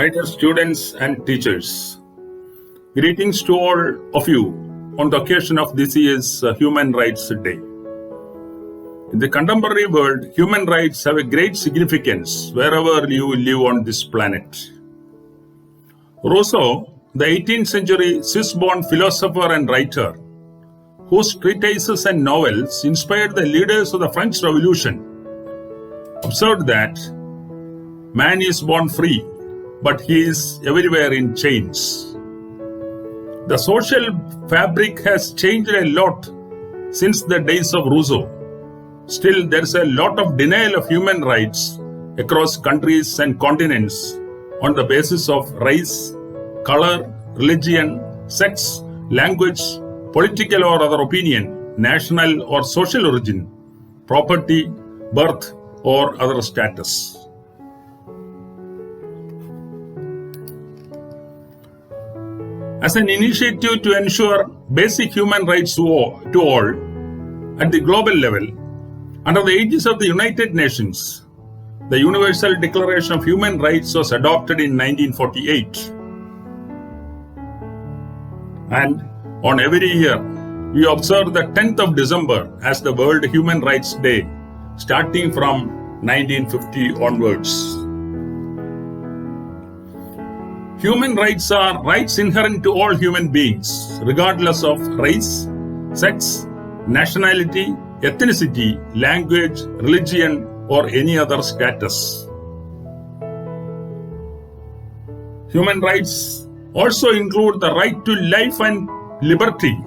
My dear students and teachers, greetings to all of you on the occasion of this year's Human Rights Day. In the contemporary world, human rights have a great significance wherever you live on this planet. Rousseau, the 18th century Swiss-born philosopher and writer, whose treatises and novels inspired the leaders of the French Revolution, observed that man is born free, but he is everywhere in chains. The social fabric has changed a lot since the days of Rousseau. Still, there is a lot of denial of human rights across countries and continents on the basis of race, color, religion, sex, language, political or other opinion, national or social origin, property, birth, or other status. As an initiative to ensure basic human rights to all at the global level, under the aegis of the United Nations, the Universal Declaration of Human Rights was adopted in 1948. And on every year, we observe the 10th of December as the World Human Rights Day, starting from 1950 onwards. Human rights are rights inherent to all human beings, regardless of race, sex, nationality, ethnicity, language, religion, or any other status. Human rights also include the right to life and liberty,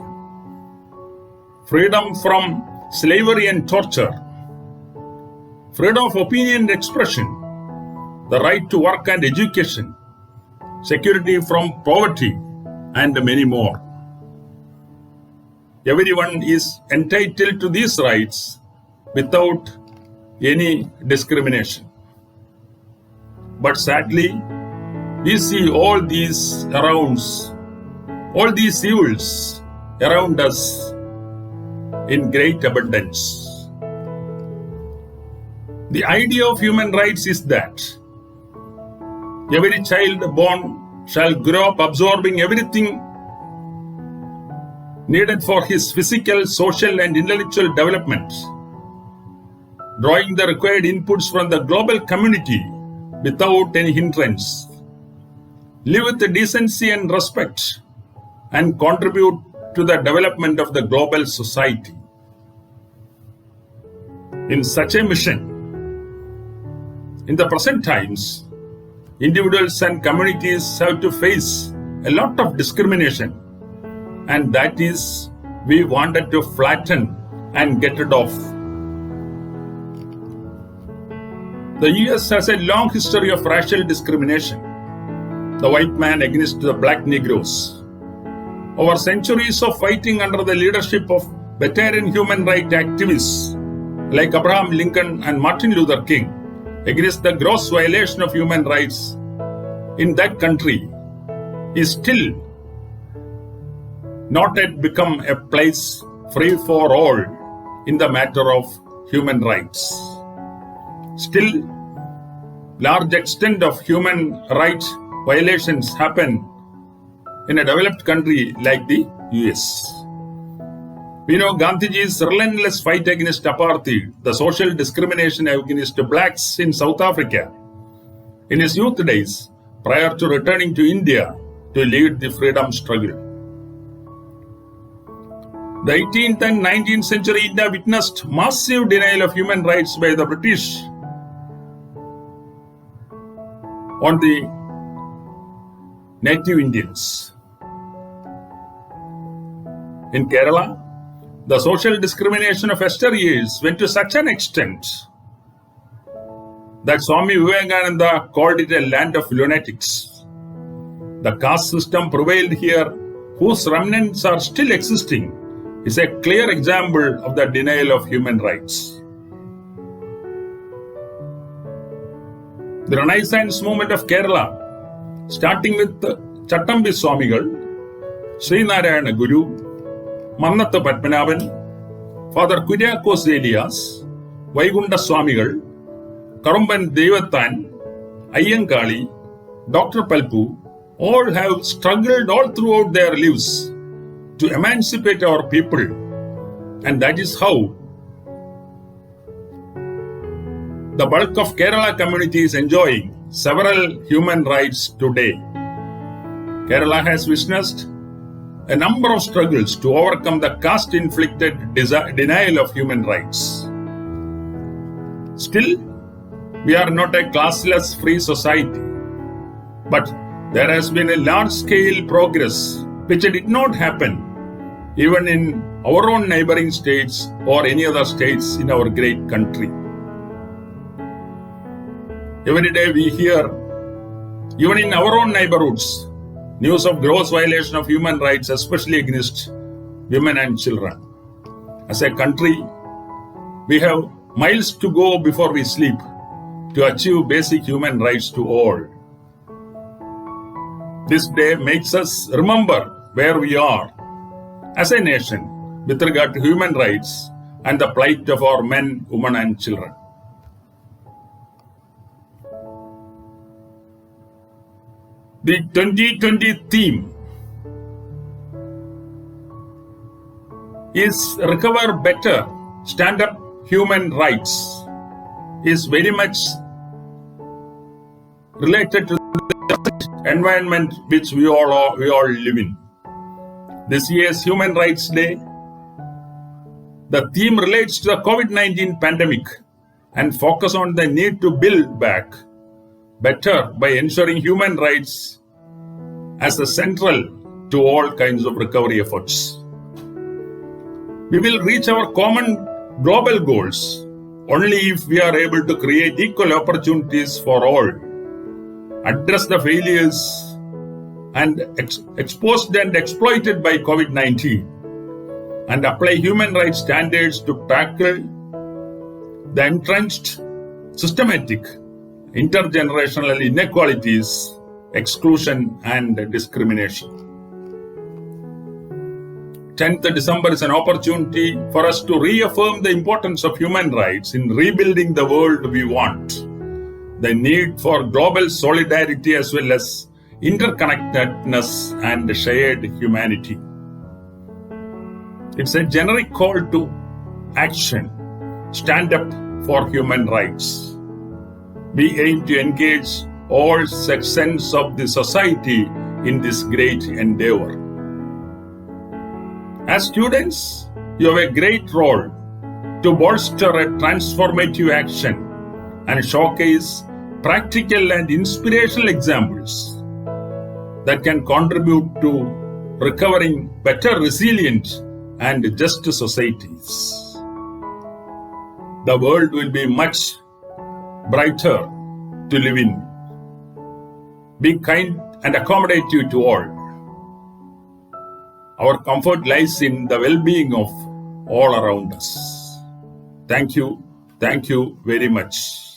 freedom from slavery and torture, freedom of opinion and expression, the right to work and education, security from poverty, and many more. Everyone is entitled to these rights without any discrimination. But sadly, we see all these evils around us in great abundance. The idea of human rights is that every child born shall grow up absorbing everything needed for his physical, social, and intellectual development, drawing the required inputs from the global community without any hindrance, live with decency and respect, and contribute to the development of the global society. In such a mission, in the present times, individuals and communities have to face a lot of discrimination, and that is we wanted to flatten and get rid of. The US has a long history of racial discrimination, the white man against the black Negroes. Over centuries of fighting under the leadership of veteran human rights activists like Abraham Lincoln and Martin Luther King against the gross violation of human rights in that country is still not yet become a place free for all in the matter of human rights. Still, large extent of human rights violations happen in a developed country like the US. We know Gandhiji's relentless fight against apartheid, the social discrimination against blacks in South Africa, in his youth days prior to returning to India to lead the freedom struggle. The 18th and 19th century India witnessed massive denial of human rights by the British on the native Indians. In Kerala, the social discrimination of yesteryears went to such an extent that Swami Vivekananda called it a land of lunatics. The caste system prevailed here, whose remnants are still existing, is a clear example of the denial of human rights. The Renaissance movement of Kerala, starting with Chattambi Swamigal, Srinarayana Guru, Mannatha Padmanabhan, Father Kuriakose Elias, Vaikunta Swamigal, Karumban Devathan, Ayyankali, Dr. Palpu, all have struggled all throughout their lives to emancipate our people, and that is how the bulk of Kerala community is enjoying several human rights today. Kerala has witnessed a number of struggles to overcome the caste-inflicted denial of human rights. Still, we are not a classless free society, but there has been a large-scale progress which did not happen even in our own neighboring states or any other states in our great country. Every day we hear, even in our own neighborhoods, news of gross violation of human rights, especially against women and children. As a country, we have miles to go before we sleep to achieve basic human rights to all. This day makes us remember where we are as a nation with regard to human rights and the plight of our men, women, and children. The 2020 theme is Recover Better, Stand Up Human Rights, is very much related to the environment which we all live in. This year's Human Rights Day, the theme relates to the COVID-19 pandemic and focus on the need to build back better by ensuring human rights as the central to all kinds of recovery efforts. We will reach our common global goals only if we are able to create equal opportunities for all, address the failures and exposed and exploited by COVID-19, and apply human rights standards to tackle the entrenched, systematic, intergenerational inequalities, exclusion, and discrimination. 10th December is an opportunity for us to reaffirm the importance of human rights in rebuilding the world we want, the need for global solidarity as well as interconnectedness and shared humanity. It's a generic call to action. Stand up for human rights. We aim to engage all sections of the society in this great endeavor. As students, you have a great role to bolster a transformative action and showcase practical and inspirational examples that can contribute to recovering better, resilient, and just societies. The world will be much brighter to live in. Be kind and accommodative to all. Our comfort lies in the well-being of all around us. Thank you very much.